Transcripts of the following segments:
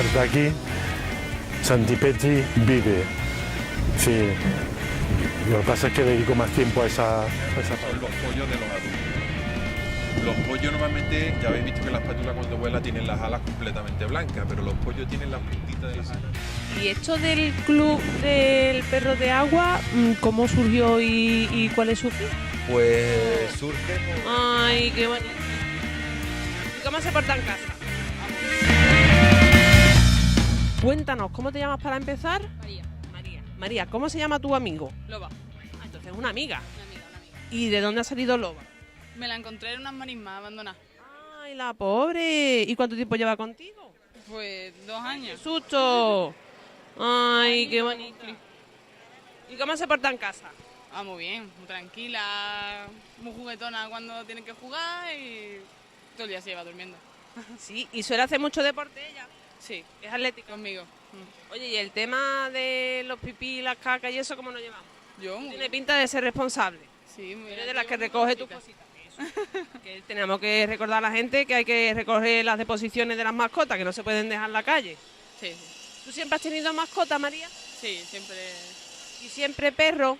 desde aquí, Santipetri vive. Sí, lo que pasa es que dedico más tiempo a esa Son los pollos de los adultos. Los pollos normalmente, ya habéis visto que la espátula cuando vuela tienen las alas completamente blancas, pero los pollos tienen las puntitas de las alas. Y esto del club del perro de agua, ¿cómo surgió y cuál es su fin? Pues surge por... Ay, qué bonito. ¿Y cómo se porta en casa? Cuéntanos, ¿cómo te llamas para empezar? María. María, ¿cómo se llama tu amigo? Loba. Ah, entonces es una amiga. Una amiga. ¿Y de dónde ha salido Loba? Me la encontré en unas marismas abandonadas. Ay, la pobre. ¿Y cuánto tiempo lleva contigo? Pues 2 ¡Qué años. susto! Ay, qué bonito. ¿Y cómo se porta en casa? Ah, muy bien, muy tranquila, muy juguetona cuando tiene que jugar y todo el día se lleva durmiendo. Sí, y suele hacer mucho deporte ella. Sí, Es atlética. conmigo. Oye, ¿y el tema de los pipí, las cacas y eso cómo lo llevamos? Yo muy Tiene bien. pinta de ser responsable. Sí, muy Eres bien. de las que recoge tus cositas. Eso. Que tenemos que recordar a la gente que hay que recoger las deposiciones de las mascotas, que no se pueden dejar en la calle. Sí, ¿Tú siempre has tenido mascota, María? sí, siempre. ¿Y siempre perro?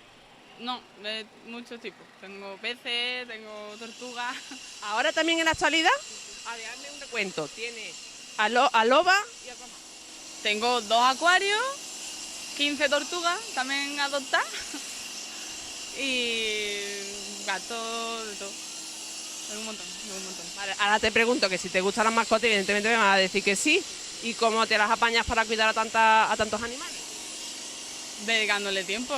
No, de muchos tipos. Tengo peces, tengo tortugas. ¿Ahora también en la actualidad? A ver, hazme un recuento. Tiene a loba y a cómo. Tengo 2 acuarios, 15 tortugas también adoptadas y gatos, de todo. Tengo un montón. Vale, ahora te pregunto que si te gustan las mascotas, evidentemente me vas a decir que sí. ¿Y cómo te las apañas para cuidar a tantos animales? Dedicándole tiempo.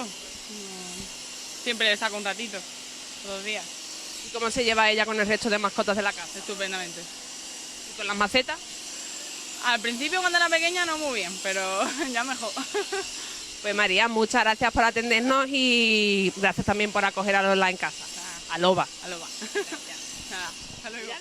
Siempre le saco un ratito, todos los días, ¿Y cómo se lleva ella con el resto de mascotas de la casa? estupendamente. ¿Y con las macetas? Al principio cuando era pequeña no muy bien, pero ya mejor. Pues María, muchas gracias por atendernos y gracias también por acoger a Lola en casa. A Loba. A lo va. Nada, hasta luego.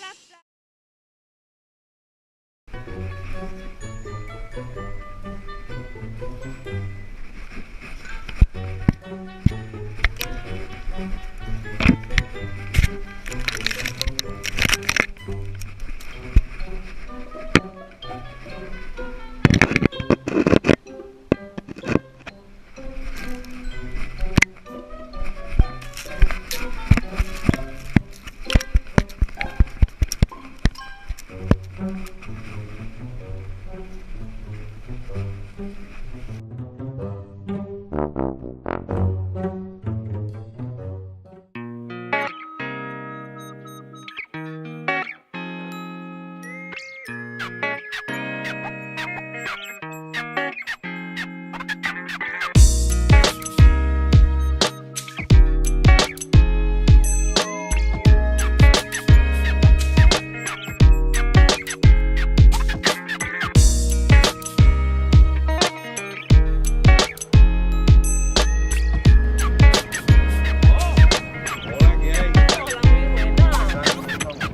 Hola, ¿qué hay? Hola, muy buena.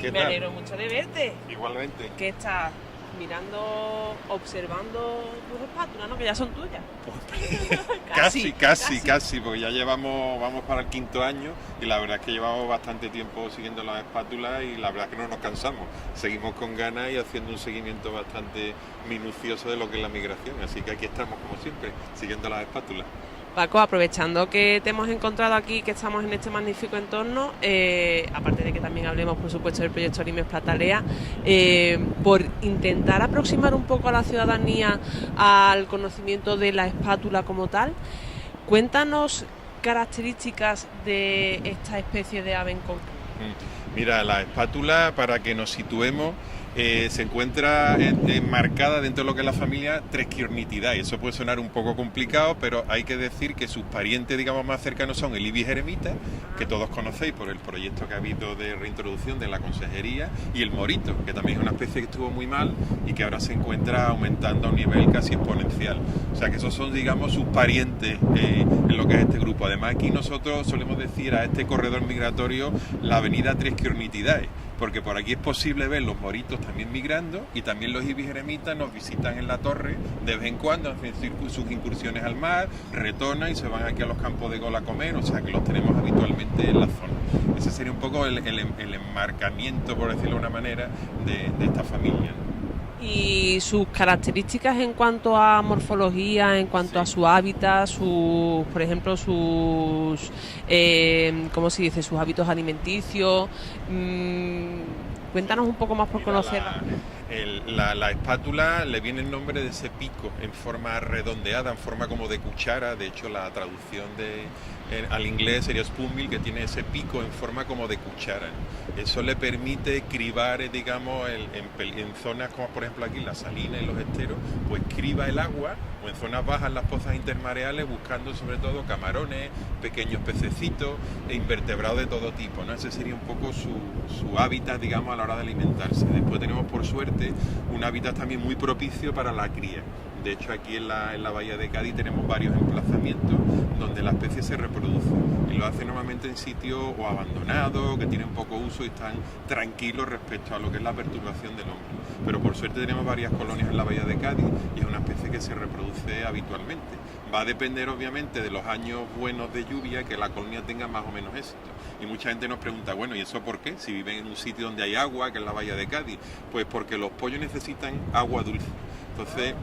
¿Qué Me tal? alegro mucho de verte. Igualmente. ¿Qué estás mirando, observando tus espátulas, no? Que ya son tuyas. Casi, porque ya vamos para el 5.º año y la verdad es que llevamos bastante tiempo siguiendo las espátulas y la verdad es que no nos cansamos. Seguimos con ganas y haciendo un seguimiento bastante minucioso de lo que es la migración, así que aquí estamos como siempre, siguiendo las espátulas. Paco, aprovechando que te hemos encontrado aquí, que estamos en este magnífico entorno, aparte de que también hablemos, por supuesto, del proyecto Limes Platalea, por intentar aproximar un poco a la ciudadanía al conocimiento de la espátula como tal, cuéntanos características de esta especie de ave en concreto. Mira, la espátula, para que nos situemos, se encuentra enmarcada dentro de lo que es la familia Treschirnitidae. Eso puede sonar un poco complicado, pero hay que decir que sus parientes, digamos, más cercanos son el ibis eremita, que todos conocéis por el proyecto que ha habido de reintroducción de la consejería, y el morito, que también es una especie que estuvo muy mal y que ahora se encuentra aumentando a un nivel casi exponencial. O sea que esos son, digamos, sus parientes en lo que es este grupo. Además, aquí nosotros solemos decir a este corredor migratorio la avenida Treschirnitidae, porque por aquí es posible ver los moritos también migrando y también los ibis eremitas nos visitan en la torre de vez en cuando, hacen sus incursiones al mar, retornan y se van aquí a los campos de Gol a comer, o sea que los tenemos habitualmente en la zona. Ese sería un poco el enmarcamiento, por decirlo de una manera, de esta familia. Y sus características en cuanto a morfología, en cuanto a su hábitat, por ejemplo, ¿cómo se dice? Sus hábitos alimenticios. Cuéntanos un poco más por conocerla. La espátula le viene el nombre de ese pico en forma redondeada, en forma como de cuchara. De hecho, la traducción al inglés sería spoonbill, que tiene ese pico en forma como de cuchara. Eso le permite cribar, digamos, en zonas como por ejemplo aquí las salinas y los esteros, pues criba el agua, o en zonas bajas las pozas intermareales, buscando sobre todo camarones, pequeños pececitos e invertebrados de todo tipo, ¿no? Ese sería un poco su hábitat, digamos, a la hora de alimentarse. Después tenemos, por suerte, un hábitat también muy propicio para la cría. De hecho, aquí en la bahía de Cádiz tenemos varios emplazamientos donde la especie se reproduce, y lo hace normalmente en sitios o abandonados, que tienen poco uso y están tranquilos respecto a lo que es la perturbación del hombre. Pero por suerte tenemos varias colonias en la bahía de Cádiz y es una especie que se reproduce habitualmente. Va a depender obviamente de los años buenos de lluvia, que la colonia tenga más o menos éxito. Y mucha gente nos pregunta, bueno, ¿y eso por qué? Si viven en un sitio donde hay agua, que es la bahía de Cádiz. Pues porque los pollos necesitan agua dulce. Entonces,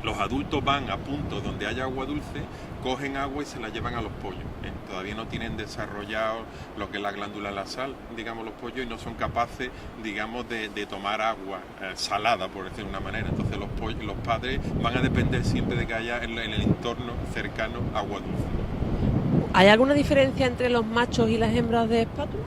los adultos van a puntos donde haya agua dulce, cogen agua y se la llevan a los pollos. Todavía no tienen desarrollado lo que es la glándula nasal, digamos, los pollos, y no son capaces, digamos, de tomar agua salada, por decir de una manera. Entonces los padres van a depender siempre de que haya en el entorno cercano agua dulce. ¿Hay alguna diferencia entre los machos y las hembras de espátula?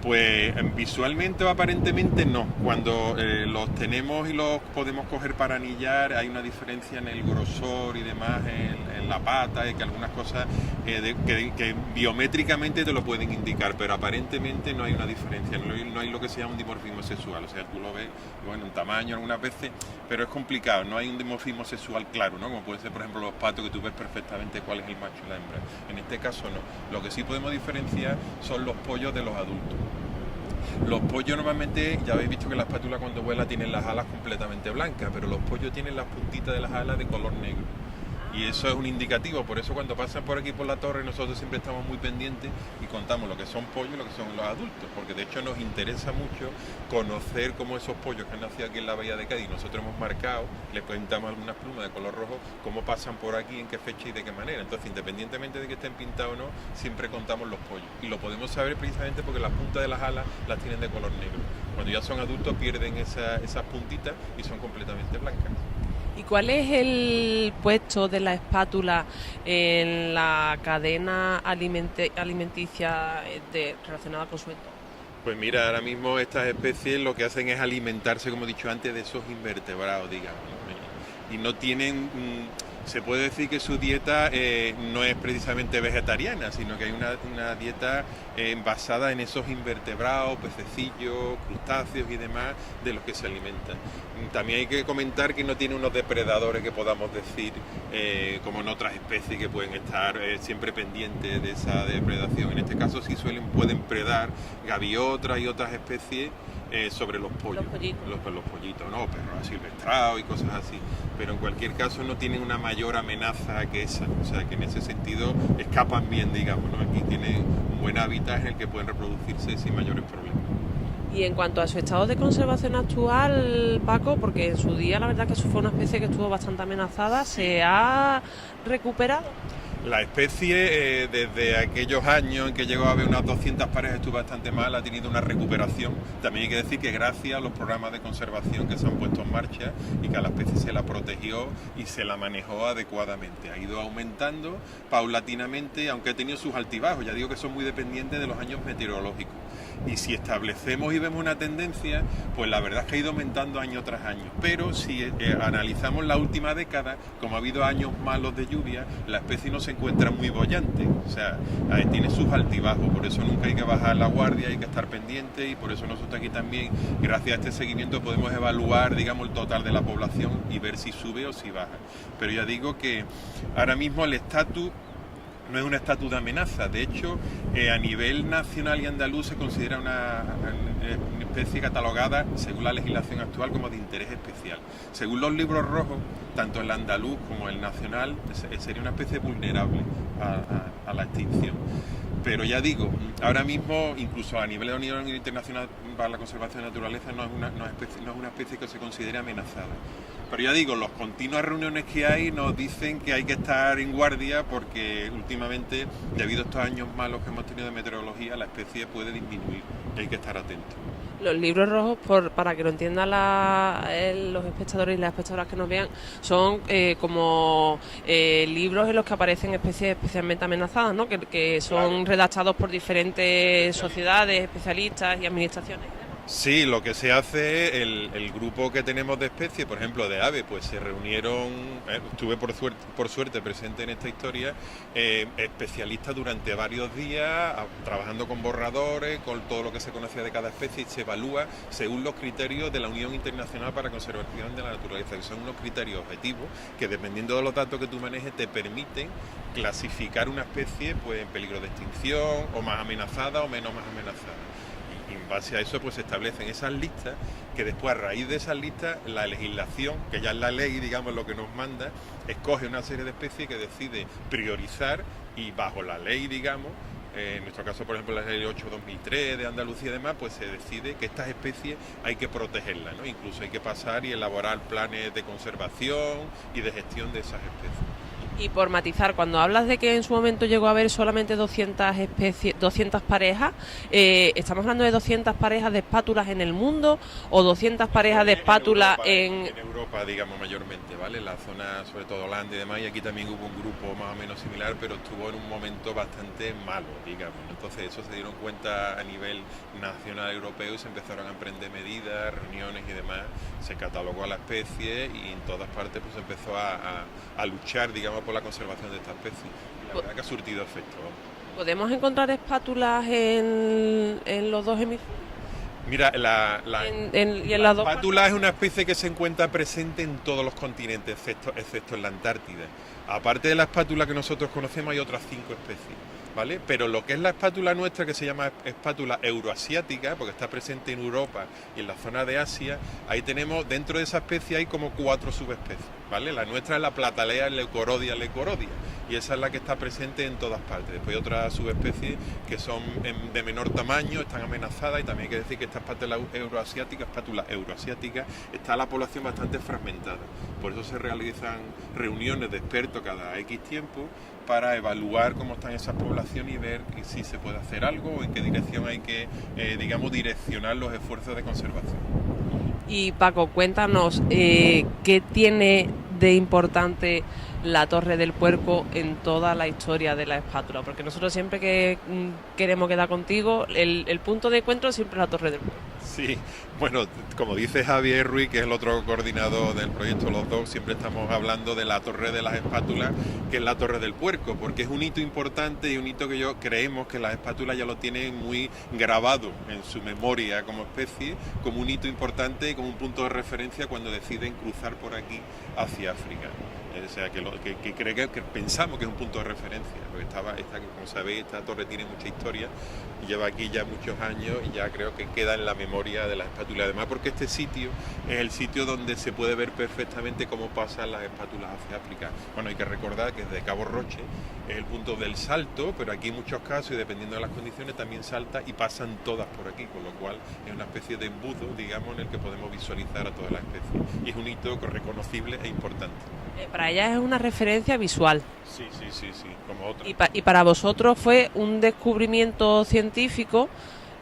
Pues visualmente o aparentemente no. Cuando los tenemos y los podemos coger para anillar, hay una diferencia en el grosor y demás, en la pata, y que algunas cosas que biométricamente te lo pueden indicar, pero aparentemente no hay una diferencia, no hay lo que sea un dimorfismo sexual. O sea, tú lo ves, bueno, en tamaño algunas veces, pero es complicado, no hay un dimorfismo sexual claro, ¿no? Como puede ser, por ejemplo, los patos, que tú ves perfectamente cuál es el macho y la hembra. En este caso no. Lo que sí podemos diferenciar son los pollos de los adultos. Los pollos normalmente, ya habéis visto que la espátula cuando vuela tienen las alas completamente blancas, pero los pollos tienen las puntitas de las alas de color negro. Y eso es un indicativo, por eso cuando pasan por aquí por la torre nosotros siempre estamos muy pendientes y contamos lo que son pollos y lo que son los adultos, porque de hecho nos interesa mucho conocer cómo esos pollos que han nacido aquí en la bahía de Cádiz, nosotros hemos marcado, les pintamos algunas plumas de color rojo, cómo pasan por aquí, en qué fecha y de qué manera. Entonces, independientemente de que estén pintados o no, siempre contamos los pollos. Y lo podemos saber precisamente porque las puntas de las alas las tienen de color negro. Cuando ya son adultos pierden esas puntitas y son completamente blancas. ¿Y cuál es el puesto de la espátula en la cadena alimenticia relacionada con su entorno? Pues mira, ahora mismo estas especies lo que hacen es alimentarse, como he dicho antes, de esos invertebrados, digamos, ¿no? Y no tienen... Se puede decir que su dieta no es precisamente vegetariana, sino que hay una dieta basada en esos invertebrados, pececillos, crustáceos y demás de los que se alimentan. También hay que comentar que no tiene unos depredadores que podamos decir, como en otras especies que pueden estar siempre pendientes de esa depredación. En este caso sí pueden predar gaviotas y otras especies sobre los pollos, los pollitos, ¿no? Perros asilvestrados y cosas así, pero en cualquier caso no tienen una mayor amenaza que esa, o sea que en ese sentido escapan bien, digamos, ¿no? Aquí tienen un buen hábitat en el que pueden reproducirse sin mayores problemas. Y en cuanto a su estado de conservación actual, Paco, porque en su día la verdad que fue una especie que estuvo bastante amenazada, ¿se ha recuperado? La especie, desde aquellos años en que llegó a haber unas 200 pares, estuvo bastante mal, ha tenido una recuperación. También hay que decir que gracias a los programas de conservación que se han puesto en marcha y que a la especie se la protegió y se la manejó adecuadamente. Ha ido aumentando paulatinamente, aunque ha tenido sus altibajos. Ya digo que son muy dependientes de los años meteorológicos. Y si establecemos y vemos una tendencia, pues la verdad es que ha ido aumentando año tras año. Pero si analizamos la última década, como ha habido años malos de lluvia, la especie no se encuentra muy boyante. O sea, tiene sus altibajos. Por eso nunca hay que bajar la guardia, hay que estar pendiente, y por eso nosotros aquí también, gracias a este seguimiento, podemos evaluar, digamos, el total de la población y ver si sube o si baja. Pero ya digo que ahora mismo el estatus no es un estatus de amenaza. De hecho, a nivel nacional y andaluz se considera una especie catalogada, según la legislación actual, como de interés especial. Según los libros rojos, tanto el andaluz como el nacional, sería una especie vulnerable a la extinción. Pero ya digo, ahora mismo, incluso a nivel de la Unión Internacional para la Conservación de la Naturaleza, no es una especie que se considere amenazada. Pero ya digo, las continuas reuniones que hay nos dicen que hay que estar en guardia porque últimamente, debido a estos años malos que hemos tenido de meteorología, la especie puede disminuir y hay que estar atentos. Los libros rojos, para que lo entiendan los espectadores y las espectadoras que nos vean, son como libros en los que aparecen especies especialmente amenazadas, ¿no? Que son redactados por diferentes sociedades, especialistas y administraciones. Sí, lo que se hace, el grupo que tenemos de especies, por ejemplo de aves, pues se reunieron, estuve por suerte presente en esta historia, especialistas durante varios días, trabajando con borradores, con todo lo que se conocía de cada especie, y se evalúa según los criterios de la Unión Internacional para la Conservación de la Naturaleza, que son unos criterios objetivos que, dependiendo de los datos que tú manejes, te permiten clasificar una especie pues en peligro de extinción, o más amenazada o menos más amenazada. Y en base a eso pues se establecen esas listas, que después, a raíz de esas listas, la legislación, que ya es la ley, digamos, lo que nos manda, escoge una serie de especies que decide priorizar, y bajo la ley, digamos, en nuestro caso, por ejemplo, la ley 8/2003 de Andalucía y demás, pues se decide que estas especies hay que protegerlas, ¿no? Incluso hay que pasar y elaborar planes de conservación y de gestión de esas especies. Y por matizar, cuando hablas de que en su momento llegó a haber solamente 200 especies, 200 parejas, ¿estamos hablando de 200 parejas de espátulas en el mundo o 200 parejas de espátulas en Europa, digamos, mayormente, ¿vale? En la zona, sobre todo Holanda y demás, y aquí también hubo un grupo más o menos similar, pero estuvo en un momento bastante malo, digamos. Entonces eso se dieron cuenta a nivel nacional europeo y se empezaron a emprender medidas, reuniones y demás, se catalogó a la especie y en todas partes pues empezó a luchar, digamos, por la conservación de esta especie. La verdad que ha surtido efecto. ¿Podemos encontrar espátulas en los dos hemisferios? Mira, la espátula partes. es una especie que se encuentra presente en todos los continentes, excepto en la Antártida. Aparte de la espátula que nosotros conocemos, hay otras 5 especies, ¿vale? Pero lo que es la espátula nuestra, que se llama espátula euroasiática, porque está presente en Europa y en la zona de Asia, ahí tenemos, dentro de esa especie hay como 4 subespecies, ¿vale? La nuestra es la Platalea leucorodia, y esa es la que está presente en todas partes. Después hay otras subespecies que son de menor tamaño, están amenazadas, y también hay que decir que esta espátula euroasiática, está la población bastante fragmentada. Por eso se realizan reuniones de expertos cada X tiempo para evaluar cómo están esas poblaciones y ver si se puede hacer algo o en qué dirección hay que, direccionar los esfuerzos de conservación. Y Paco, cuéntanos, ¿qué tiene de importante la Torre del Puerco en toda la historia de la espátula? Porque nosotros siempre que queremos quedar contigo, el punto de encuentro siempre es la Torre del Puerco. Sí, bueno, como dice Javier Ruiz, que es el otro coordinador del proyecto Los Dos, siempre estamos hablando de la Torre de las Espátulas, que es la Torre del Puerco, porque es un hito importante y un hito que creemos que las espátulas ya lo tienen muy grabado en su memoria como especie, como un hito importante y como un punto de referencia cuando deciden cruzar por aquí hacia África. O sea, que pensamos que es un punto de referencia, porque como sabéis, esta torre tiene mucha historia, y lleva aquí ya muchos años y ya creo que queda en la memoria de las espátulas. Además, porque este sitio es el sitio donde se puede ver perfectamente cómo pasan las espátulas hacia África. Bueno, hay que recordar que desde Cabo Roche es el punto del salto, pero aquí en muchos casos, y dependiendo de las condiciones, también salta y pasan todas por aquí, con lo cual es una especie de embudo, digamos, en el que podemos visualizar a todas las especies. Y es un hito reconocible e importante. Para ella es una referencia visual. Sí, como otra. Y para vosotros fue un descubrimiento científico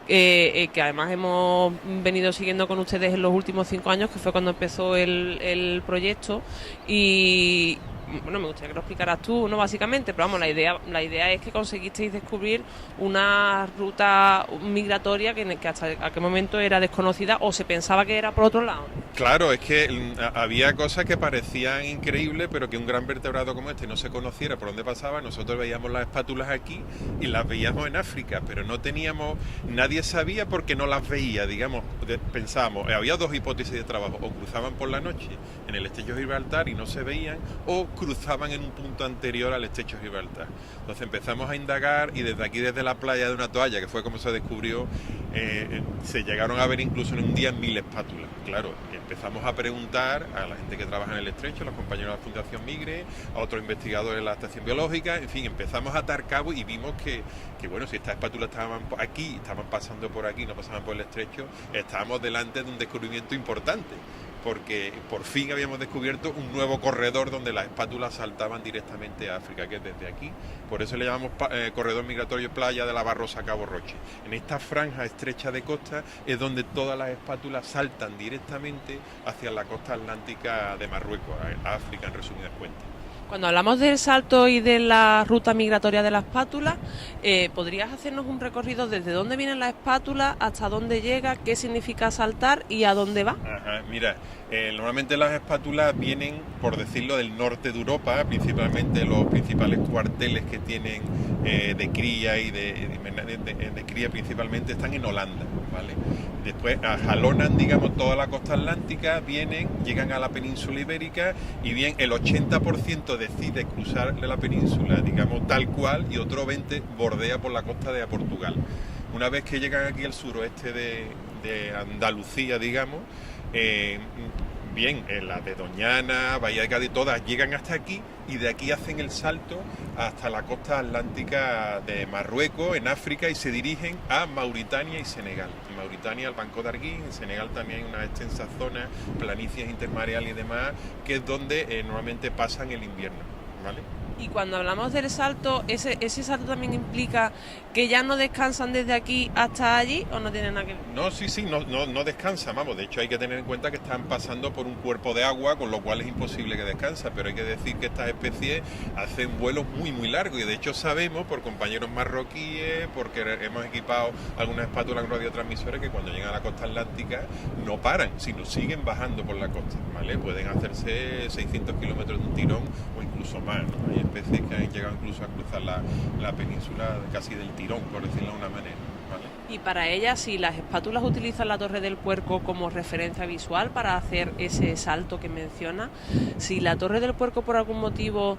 que además hemos venido siguiendo con ustedes en los últimos 5 años, que fue cuando empezó el proyecto. Y bueno, me gustaría que lo explicaras tú, ¿no? Básicamente, pero vamos, la idea es que conseguisteis descubrir una ruta migratoria que hasta aquel momento era desconocida o se pensaba que era por otro lado. Claro, es que había cosas que parecían increíbles, pero que un gran vertebrado como este no se conociera por dónde pasaba. Nosotros veíamos las espátulas aquí y las veíamos en África, pero nadie sabía porque no las veía, digamos. Pensábamos, había 2 hipótesis de trabajo: o cruzaban por la noche en el estrecho de Gibraltar y no se veían, o cruzaban en un punto anterior al estrecho de Gibraltar. Entonces empezamos a indagar y desde aquí, desde la playa de una toalla, que fue como se descubrió, se llegaron a ver incluso en un día 1000 espátulas. Claro, empezamos a preguntar a la gente que trabaja en el estrecho, a los compañeros de la Fundación Migre, a otros investigadores de la estación biológica, en fin, empezamos a atar cabo y vimos que bueno, si estas espátulas estaban aquí, estaban pasando por aquí, no pasaban por el estrecho, estábamos delante de un descubrimiento importante, porque por fin habíamos descubierto un nuevo corredor donde las espátulas saltaban directamente a África, que es desde aquí. Por eso le llamamos corredor migratorio Playa de la Barrosa Cabo Roche. En esta franja estrecha de costa es donde todas las espátulas saltan directamente hacia la costa atlántica de Marruecos, a África en resumidas cuentas. Cuando hablamos del salto y de la ruta migratoria de la espátula, ¿podrías hacernos un recorrido desde dónde vienen las espátulas, hasta dónde llega, qué significa saltar y a dónde va? Ajá, mira, normalmente las espátulas vienen, por decirlo, del norte de Europa, principalmente los principales cuarteles que tienen de cría y de cría principalmente están en Holanda, ¿vale? Después jalonan, digamos, toda la costa atlántica, vienen, llegan a la península ibérica y bien el 80% decide cruzar la península, digamos, tal cual, y otro 20% bordea por la costa de Portugal. Una vez que llegan aquí al suroeste de Andalucía, digamos, las de Doñana, Bahía de Cádiz, todas llegan hasta aquí y de aquí hacen el salto hasta la costa atlántica de Marruecos, en África, y se dirigen a Mauritania y Senegal. En Mauritania, el Banco de Arguín, en Senegal también hay una extensa zona, planicies intermareales y demás, que es donde normalmente pasan el invierno, ¿vale? Y cuando hablamos del salto, ¿ese salto también implica que ya no descansan desde aquí hasta allí o no tiene nada que ver? No, sí, no descansan, vamos. De hecho, hay que tener en cuenta que están pasando por un cuerpo de agua, con lo cual es imposible que descansen. Pero hay que decir que estas especies hacen vuelos muy, muy largos. Y de hecho sabemos, por compañeros marroquíes, porque hemos equipado algunas espátulas con radiotransmisores, que cuando llegan a la costa atlántica no paran, sino siguen bajando por la costa, ¿vale? Pueden hacerse 600 kilómetros de un tirón o incluso más, ¿no? Hay especies que han llegado incluso a cruzar la península casi del tirón, por decirlo de una manera, ¿vale? Y para ellas, si las espátulas utilizan la Torre del Puerco como referencia visual para hacer ese salto que menciona, si la Torre del Puerco por algún motivo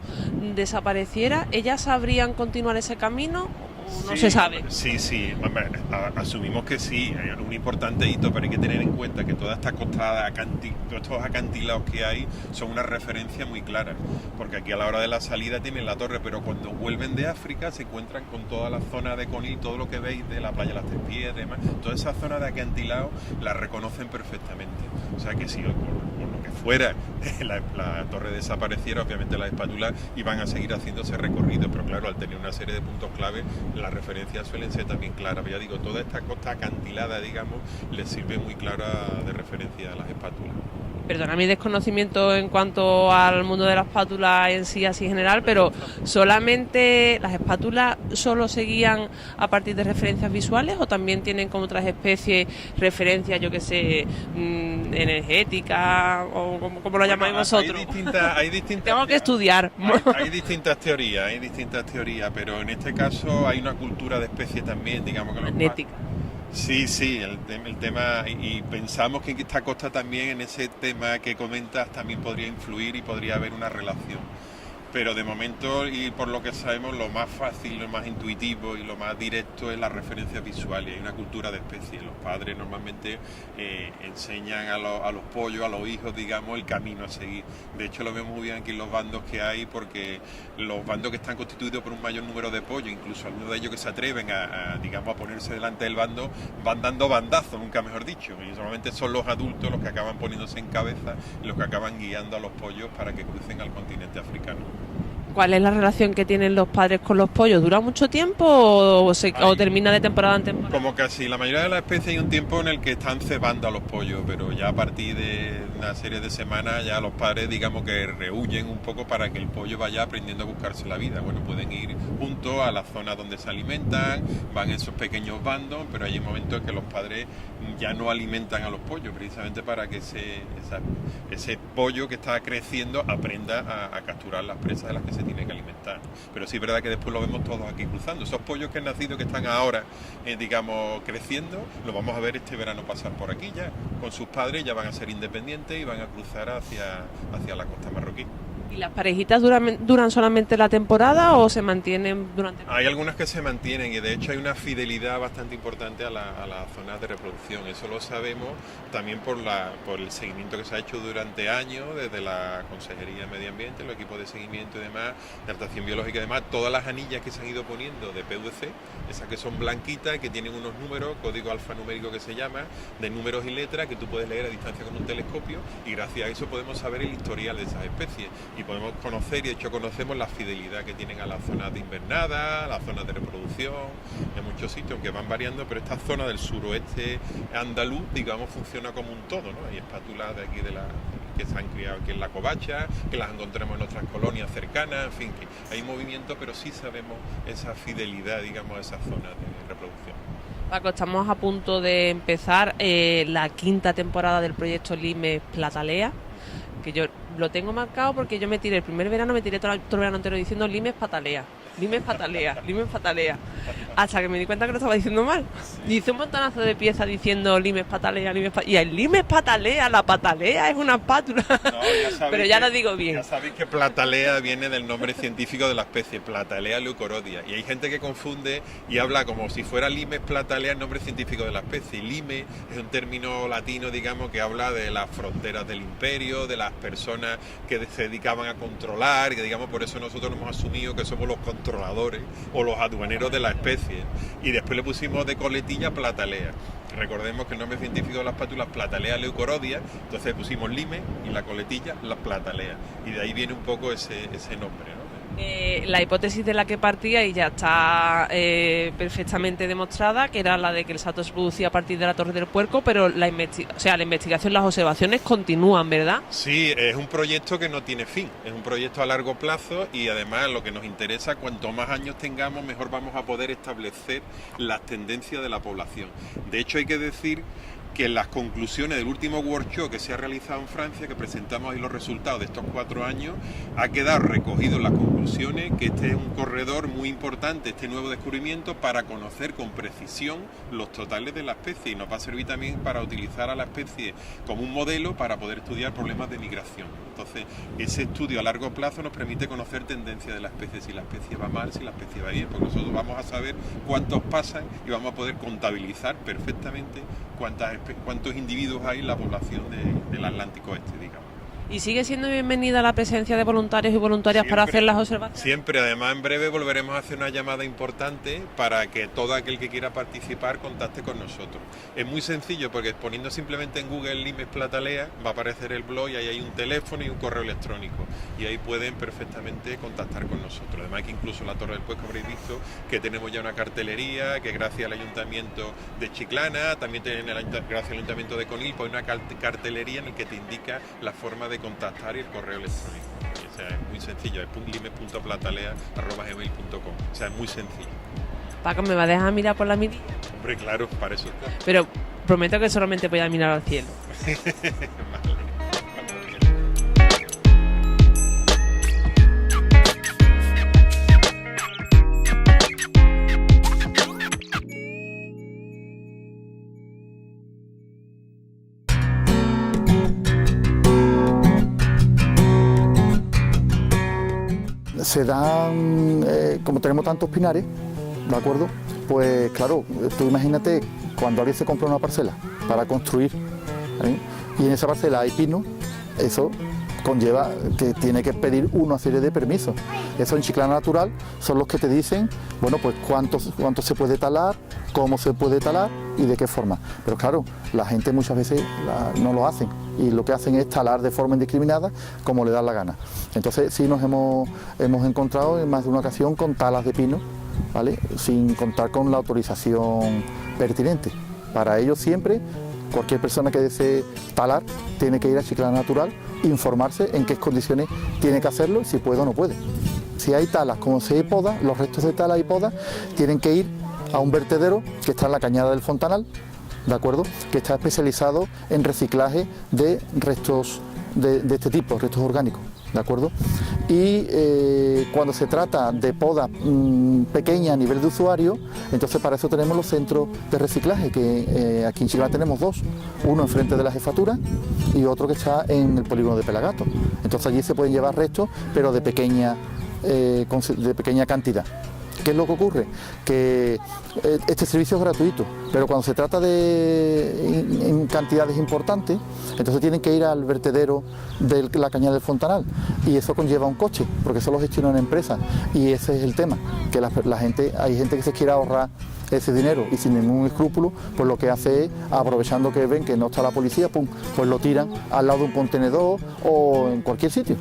desapareciera, ¿ellas sabrían continuar ese camino? No se sabe. Sí, asumimos que sí. Hay un importante hito, pero hay que tener en cuenta que toda esta costa, todos estos acantilados que hay son una referencia muy clara, porque aquí a la hora de la salida tienen la torre, pero cuando vuelven de África se encuentran con toda la zona de Conil, todo lo que veis de la playa de las Tres Piedras y demás, toda esa zona de acantilado la reconocen perfectamente. O sea que si por lo que fuera la torre desapareciera, obviamente las espátulas iban a seguir haciendo ese recorrido, pero claro, al tener una serie de puntos clave, las referencias suelen ser también claras. Pero ya digo, toda esta costa acantilada, digamos, les sirve muy clara de referencia a las espátulas. Perdona mi desconocimiento en cuanto al mundo de la espátula en sí, así en general, pero ¿solamente las espátulas solo se guían a partir de referencias visuales o también tienen como otras especies referencias, yo que sé, energéticas o como lo llamáis vosotros? Hay distintas Tengo que estudiar. Hay distintas teorías, pero en este caso hay una cultura de especie también, digamos que magnética. Sí, el tema, y pensamos que en esta costa también, en ese tema que comentas, también podría influir y podría haber una relación. Pero de momento, y por lo que sabemos, lo más fácil, lo más intuitivo y lo más directo es la referencia visual, y hay una cultura de especie. Los padres normalmente enseñan a los pollos, a los hijos, digamos, el camino a seguir. De hecho, lo vemos muy bien aquí en los bandos que hay, porque los bandos que están constituidos por un mayor número de pollos, incluso algunos de ellos que se atreven a ponerse delante del bando, van dando bandazos, nunca mejor dicho. Y normalmente son los adultos los que acaban poniéndose en cabeza y los que acaban guiando a los pollos para que crucen al continente africano. ¿Cuál es la relación que tienen los padres con los pollos? ¿Dura mucho tiempo o termina de temporada en temporada? Como casi la mayoría de las especies, hay un tiempo en el que están cebando a los pollos, pero ya a partir de una serie de semanas ya los padres, digamos, que rehuyen un poco para que el pollo vaya aprendiendo a buscarse la vida. Bueno, pueden ir juntos a la zona donde se alimentan, van en esos pequeños bandos, pero hay momentos en que los padres ya no alimentan a los pollos, precisamente para que ese pollo que está creciendo aprenda a capturar las presas de las que se tiene que alimentar. Pero sí es verdad que después lo vemos todos aquí cruzando. Esos pollos que han nacido, que están ahora, digamos, creciendo, los vamos a ver este verano pasar por aquí ya, con sus padres, ya van a ser independientes y van a cruzar hacia la costa marroquí. ¿Y las parejitas duran solamente la temporada o se mantienen durante? Hay algunas que se mantienen y de hecho hay una fidelidad bastante importante a las zonas de reproducción. Eso lo sabemos también por el seguimiento que se ha hecho durante años desde la Consejería de Medio Ambiente, los equipos de seguimiento y demás, de adaptación biológica y demás, todas las anillas que se han ido poniendo de PVC, esas que son blanquitas y que tienen unos números, código alfanumérico que se llama, de números y letras que tú puedes leer a distancia con un telescopio y gracias a eso podemos saber el historial de esas especies y podemos conocer, y de hecho conocemos la fidelidad que tienen a las zonas de invernada, a las zonas de reproducción, en muchos sitios, aunque van variando, pero esta zona del suroeste andaluz, digamos, funciona como un todo, ¿no? Hay espátulas de aquí que se han criado aquí en la covacha, que las encontramos en otras colonias cercanas, en fin, que hay movimiento, pero sí sabemos esa fidelidad, digamos, a esas zonas de reproducción. Paco, estamos a punto de empezar la 5ª temporada del proyecto Limes Platalea, que yo lo tengo marcado porque yo me tiré el primer verano, me tiré todo el verano entero diciendo Limes Patalea, Limes Patalea, Limes Patalea, hasta que me di cuenta que lo estaba diciendo mal. Y hice un montonazo de piezas diciendo Limes Patalea, y el Limes Patalea, la patalea es una espátula. No, pero ya lo digo bien. Ya sabéis que Platalea viene del nombre científico de la especie, Platalea leucorodia, y hay gente que confunde y habla como si fuera Limes Platalea el nombre científico de la especie. Lime es un término latino, digamos, que habla de las fronteras del imperio, de las personas que se dedicaban a controlar, que digamos por eso nosotros hemos asumido que somos los controladores o los aduaneros de la especie, y después le pusimos de coletilla Platalea. Recordemos que el nombre científico de las espátulas es Platalea leucorodia, entonces pusimos Lime y la coletilla la Platalea, y de ahí viene un poco ese nombre, ¿no? La hipótesis de la que partía y ya está perfectamente demostrada, que era la de que el salto se producía a partir de la Torre del Puerco, pero la investigación, las observaciones continúan, ¿verdad? Sí, es un proyecto que no tiene fin, es un proyecto a largo plazo y además lo que nos interesa, cuanto más años tengamos, mejor vamos a poder establecer las tendencias de la población. De hecho, hay que decir que en las conclusiones del último workshop que se ha realizado en Francia, que presentamos ahí los resultados de estos 4 años, ha quedado recogido en las conclusiones que este es un corredor muy importante, este nuevo descubrimiento, para conocer con precisión los totales de la especie, y nos va a servir también para utilizar a la especie como un modelo para poder estudiar problemas de migración. Entonces, ese estudio a largo plazo nos permite conocer tendencias de la especie, si la especie va mal, si la especie va bien, porque nosotros vamos a saber cuántos pasan y vamos a poder contabilizar perfectamente cuántos individuos hay en la población del Atlántico Este, digamos. ¿Y sigue siendo bienvenida la presencia de voluntarios y voluntarias para hacer las observaciones? Siempre, además en breve volveremos a hacer una llamada importante para que todo aquel que quiera participar contacte con nosotros. Es muy sencillo porque poniendo simplemente en Google Limes Platalea va a aparecer el blog y ahí hay un teléfono y un correo electrónico y ahí pueden perfectamente contactar con nosotros. Además que incluso en la Torre del Puerco habréis visto que tenemos ya una cartelería que gracias al Ayuntamiento de Chiclana, también gracias al Ayuntamiento de Conil, hay una cartelería en la que te indica la forma de contactar y el correo electrónico. O sea, es muy sencillo, es limes.platalea@gmail.com. O sea, es muy sencillo. Paco, ¿me va a dejar mirar por la mirilla? Hombre, claro, para eso está. Pero prometo que solamente voy a mirar al cielo. Vale. Se dan, como tenemos tantos pinares, ¿de acuerdo? Pues claro, tú imagínate cuando alguien se compra una parcela para construir, ¿eh? Y en esa parcela hay pino, eso conlleva que tiene que pedir una serie de permisos. Eso en Chiclana Natural son los que te dicen, bueno, pues cuánto se puede talar, cómo se puede talar y de qué forma. Pero claro, la gente muchas veces no lo hacen y lo que hacen es talar de forma indiscriminada como le da la gana. Entonces sí nos hemos encontrado en más de una ocasión con talas de pino, ¿vale? Sin contar con la autorización pertinente. Para ello siempre, cualquier persona que desee talar tiene que ir a Chiclana Natural, informarse en qué condiciones tiene que hacerlo y si puede o no puede. Si hay talas, como se poda, los restos de tala y poda tienen que ir a un vertedero que está en la Cañada del Fontanal, ¿de acuerdo? Que está especializado en reciclaje de restos de este tipo, restos orgánicos. ¿de acuerdo? Y cuando se trata de poda pequeña a nivel de usuario, entonces para eso tenemos los centros de reciclaje, que aquí en Chiclana tenemos dos, uno enfrente de la jefatura y otro que está en el polígono de Pelagatos. Entonces allí se pueden llevar restos, pero de pequeña cantidad. ¿Qué es lo que ocurre? Que este servicio es gratuito, pero cuando se trata en cantidades importantes, entonces tienen que ir al vertedero de la Cañada del Fontanal, y eso conlleva un coche, porque eso lo gestiona una empresa, y ese es el tema, que hay gente que se quiere ahorrar ese dinero y sin ningún escrúpulo, pues lo que hace es, aprovechando que ven que no está la policía, pues lo tiran al lado de un contenedor o en cualquier sitio.